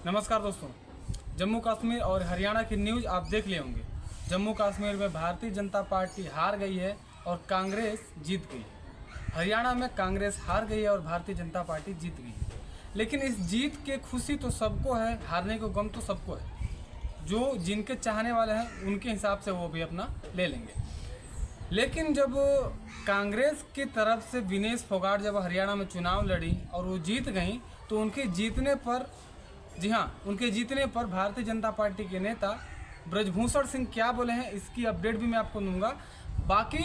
नमस्कार दोस्तों, जम्मू कश्मीर और हरियाणा की न्यूज़ आप देख लिए होंगे। जम्मू कश्मीर में भारतीय जनता पार्टी हार गई है और कांग्रेस जीत गई। हरियाणा में कांग्रेस हार गई है और भारतीय जनता पार्टी जीत गई है। लेकिन इस जीत के खुशी तो सबको है, हारने को गम तो सबको है। जो जिनके चाहने वाले हैं उनके हिसाब से वो भी अपना ले लेंगे। लेकिन जब कांग्रेस की तरफ से विनेश फोगाट जब हरियाणा में चुनाव लड़ी और वो जीत गई, तो उनके जीतने पर, जी हाँ, उनके जीतने पर भारतीय जनता पार्टी के नेता ब्रजभूषण सिंह क्या बोले हैं इसकी अपडेट भी मैं आपको दूंगा। बाकी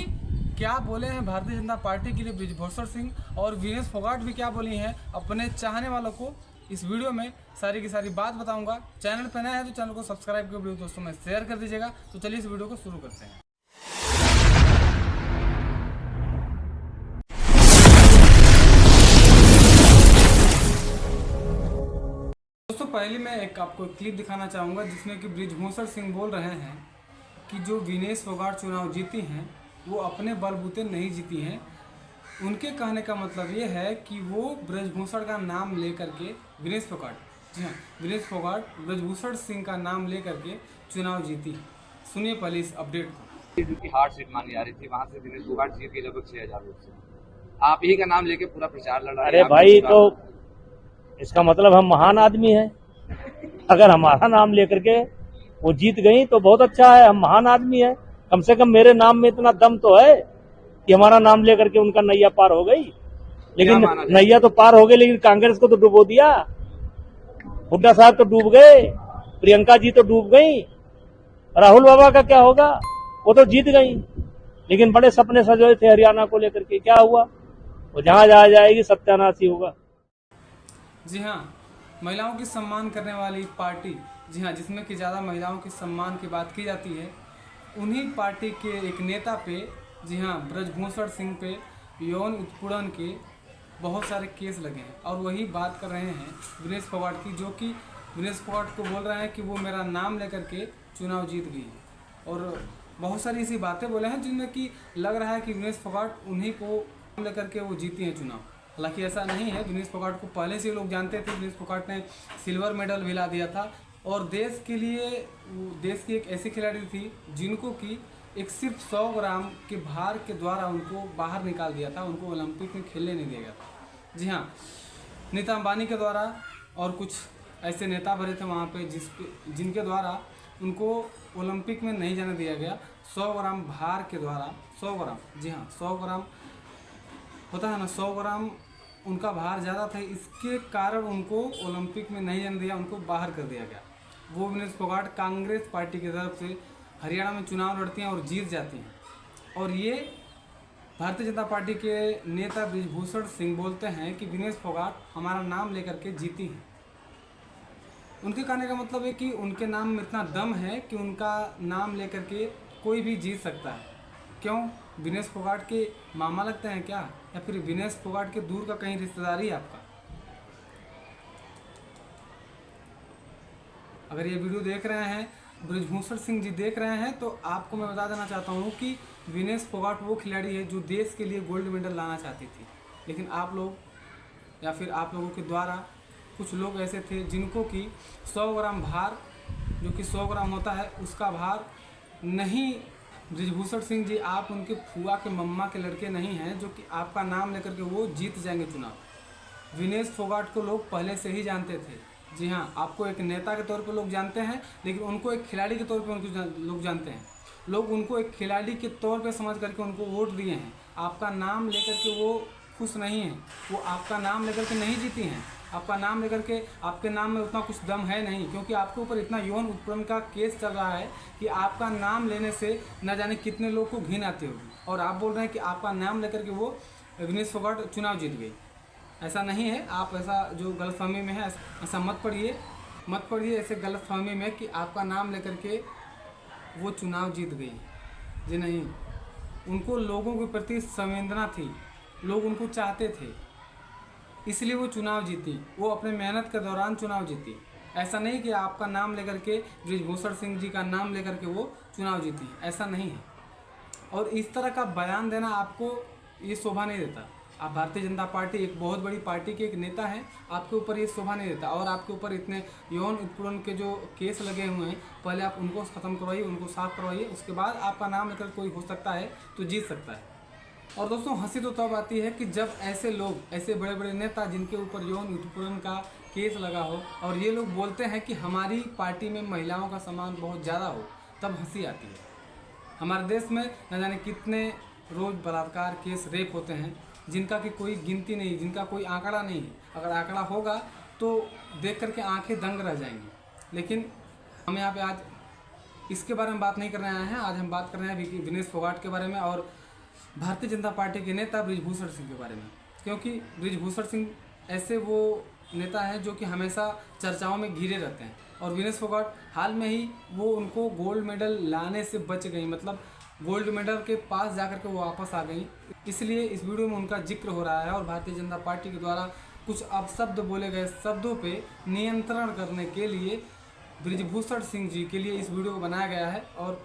क्या बोले हैं भारतीय जनता पार्टी के लिए ब्रजभूषण सिंह और विनेश फोगाट भी क्या बोली हैं अपने चाहने वालों को, इस वीडियो में सारी की सारी बात बताऊंगा। चैनल पर नया है तो चैनल को सब्सक्राइब कर वीडियो दोस्तों में शेयर कर दीजिएगा। तो चलिए इस वीडियो को शुरू करते हैं। दोस्तों पहले मैं आपको क्लिप दिखाना चाहूँगा जिसमें कि ब्रजभूषण सिंह बोल रहे हैं कि जो विनेश फोगाट चुनाव जीती हैं वो अपने बलबूते नहीं जीती हैं। उनके कहने का मतलब ये है कि वो ब्रजभूषण का नाम लेकर के विनेश फोगाट, जी हाँ, विनेश फोगाट ब्रजभूषण सिंह का नाम लेकर के चुनाव जीती। सुनिए पहले इस अपडेट को। की हार्ड सीट मानी जा रही थी, वहां से विनेश फोगाट जीत गई लगभग 6000 वोट से। आप ही का नाम लेके पूरा प्रचार लड़ रहे हैं। अरे भाई, तो इसका मतलब हम महान आदमी हैं। अगर हमारा नाम लेकर के वो जीत गई तो बहुत अच्छा है, हम महान आदमी हैं। कम से कम मेरे नाम में इतना दम तो है कि हमारा नाम लेकर के उनका नैया पार हो गई। लेकिन नैया तो पार हो गई, लेकिन कांग्रेस को तो डुबो दिया। हुड्डा साहब तो डूब गए, प्रियंका जी तो डूब गई, राहुल बाबा का क्या होगा? वो तो जीत गई, लेकिन बड़े सपने सजोए थे हरियाणा को लेकर के, क्या हुआ? वो जहां जा जाएगी सत्यानाश ही होगा। जी हाँ, महिलाओं की सम्मान करने वाली पार्टी, जी हाँ, जिसमें कि ज़्यादा महिलाओं के सम्मान की बात की जाती है, उन्हीं पार्टी के एक नेता पे, जी हाँ, ब्रजभूषण सिंह पे यौन उत्पीड़न के बहुत सारे केस लगे हैं। और वही बात कर रहे हैं विनेश फोगाट की, जो कि विनेश फोगाट को बोल रहे हैं कि वो मेरा नाम लेकर के चुनाव जीत गई है। और बहुत सारी ऐसी बातें बोले हैं जिनमें कि लग रहा है कि विनेश फोगाट उन्हीं को नाम लेकर के वो जीती हैं चुनाव। हालांकि ऐसा नहीं है। विनेश फोगाट को पहले से लोग जानते थे। विनेश फोगाट ने सिल्वर मेडल भी ला दिया था और देश के लिए, देश की एक ऐसी खिलाड़ी थी जिनको कि एक सिर्फ 100 ग्राम के भार के द्वारा उनको बाहर निकाल दिया था, उनको ओलंपिक में खेलने नहीं दिया था। जी हाँ, नीता अंबानी के द्वारा और कुछ ऐसे नेता भरे थे वहाँ पे जिनके द्वारा उनको ओलंपिक में नहीं जाने दिया गया। 100 ग्राम भार के द्वारा, 100 ग्राम, जी हाँ, 100 ग्राम होता है ना, 100 ग्राम उनका भार ज़्यादा था, इसके कारण उनको ओलंपिक में नहीं जाने दिया, उनको बाहर कर दिया गया। वो विनेश फोगाट कांग्रेस पार्टी की तरफ से हरियाणा में चुनाव लड़ती हैं और जीत जाती हैं। और ये भारतीय जनता पार्टी के नेता ब्रजभूषण सिंह बोलते हैं कि विनेश फोगाट हमारा नाम लेकर के जीती हैं। उनके कहने का मतलब है कि उनके नाम में इतना दम है कि उनका नाम लेकर के कोई भी जीत सकता है। क्यों? विनेश फोगाट के मामा लगते हैं क्या, या फिर विनेश फोगाट के दूर का कहीं रिश्तेदारी है आपका? अगर ये वीडियो देख रहे हैं, ब्रजभूषण सिंह जी देख रहे हैं, तो आपको मैं बता देना चाहता हूँ कि विनेश फोगाट वो खिलाड़ी है जो देश के लिए गोल्ड मेडल लाना चाहती थी। लेकिन आप लोग या फिर आप लोगों के द्वारा कुछ लोग ऐसे थे जिनको कि 100 ग्राम भार, जो कि 100 ग्राम होता है, उसका भार नहीं। ब्रजभूषण सिंह जी, आप उनके फुआ के मम्मा के लड़के नहीं हैं जो कि आपका नाम लेकर के वो जीत जाएंगे चुनाव। विनेश फोगाट को लोग पहले से ही जानते थे। जी हाँ, आपको एक नेता के तौर पर लोग जानते हैं, लेकिन उनको एक खिलाड़ी के तौर पर लोग जानते हैं। लोग उनको एक खिलाड़ी के तौर पर समझ करके उनको वोट दिए हैं। आपका नाम लेकर के वो खुश नहीं हैं, वो आपका नाम लेकर के नहीं जीती हैं। आपका नाम लेकर के, आपके नाम में उतना कुछ दम है नहीं, क्योंकि आपके ऊपर इतना यौन उत्पीड़न का केस चल रहा है कि आपका नाम लेने से न जाने कितने लोग को घिन आती होगी। और आप बोल रहे हैं कि आपका नाम लेकर के वो विनेश फोगाट चुनाव जीत गई। ऐसा नहीं है। आप ऐसा जो गलतफहमी में है, ऐसा मत पढ़िए ऐसे गलतफहमी में कि आपका नाम लेकर के वो चुनाव जीत गई। जी नहीं, उनको लोगों के प्रति संवेदना थी, लोग उनको चाहते थे, इसलिए वो चुनाव जीती। वो अपने मेहनत के दौरान चुनाव जीती। ऐसा नहीं कि आपका नाम लेकर के, ब्रजभूषण सिंह जी का नाम लेकर के वो चुनाव जीती, ऐसा नहीं है। और इस तरह का बयान देना आपको ये शोभा नहीं देता। आप भारतीय जनता पार्टी एक बहुत बड़ी पार्टी के एक नेता हैं, आपके ऊपर ये शोभा नहीं देता। और आपके ऊपर इतने यौन उत्पीड़न के जो केस लगे हुए हैं, पहले आप उनको ख़त्म करवाइए, उनको साफ करवाइए, उसके बाद आपका नाम लेकर कोई हो सकता है तो जीत सकता है। और दोस्तों, हंसी तो तब आती है कि जब ऐसे लोग, ऐसे बड़े बड़े नेता जिनके ऊपर यौन उत्पीड़न का केस लगा हो और ये लोग बोलते हैं कि हमारी पार्टी में महिलाओं का सम्मान बहुत ज़्यादा हो, तब हंसी आती है। हमारे देश में न जाने कितने रोज़ बलात्कार केस, रेप होते हैं, जिनका कि कोई गिनती नहीं, जिनका कोई आंकड़ा नहीं है। अगर आंकड़ा होगा तो देख करके आंखें दंग रह जाएंगी। लेकिन हम यहाँ पे आज इसके बारे में बात नहीं करने आए हैं। आज हम बात कर रहे हैं विनेश फोगाट के बारे में और भारतीय जनता पार्टी के नेता बृजभूषण सिंह के बारे में। क्योंकि बृजभूषण सिंह ऐसे वो नेता हैं जो कि हमेशा चर्चाओं में घिरे रहते हैं। और विनेश फोगाट हाल में ही वो उनको गोल्ड मेडल लाने से बच गई, मतलब गोल्ड मेडल के पास जाकर के वो वापस आ गई। इसलिए इस वीडियो में उनका जिक्र हो रहा है और भारतीय जनता पार्टी के द्वारा कुछ अपशब्द बोले गए शब्दों पे नियंत्रण करने के लिए बृजभूषण सिंह जी के लिए इस वीडियो को बनाया गया है। और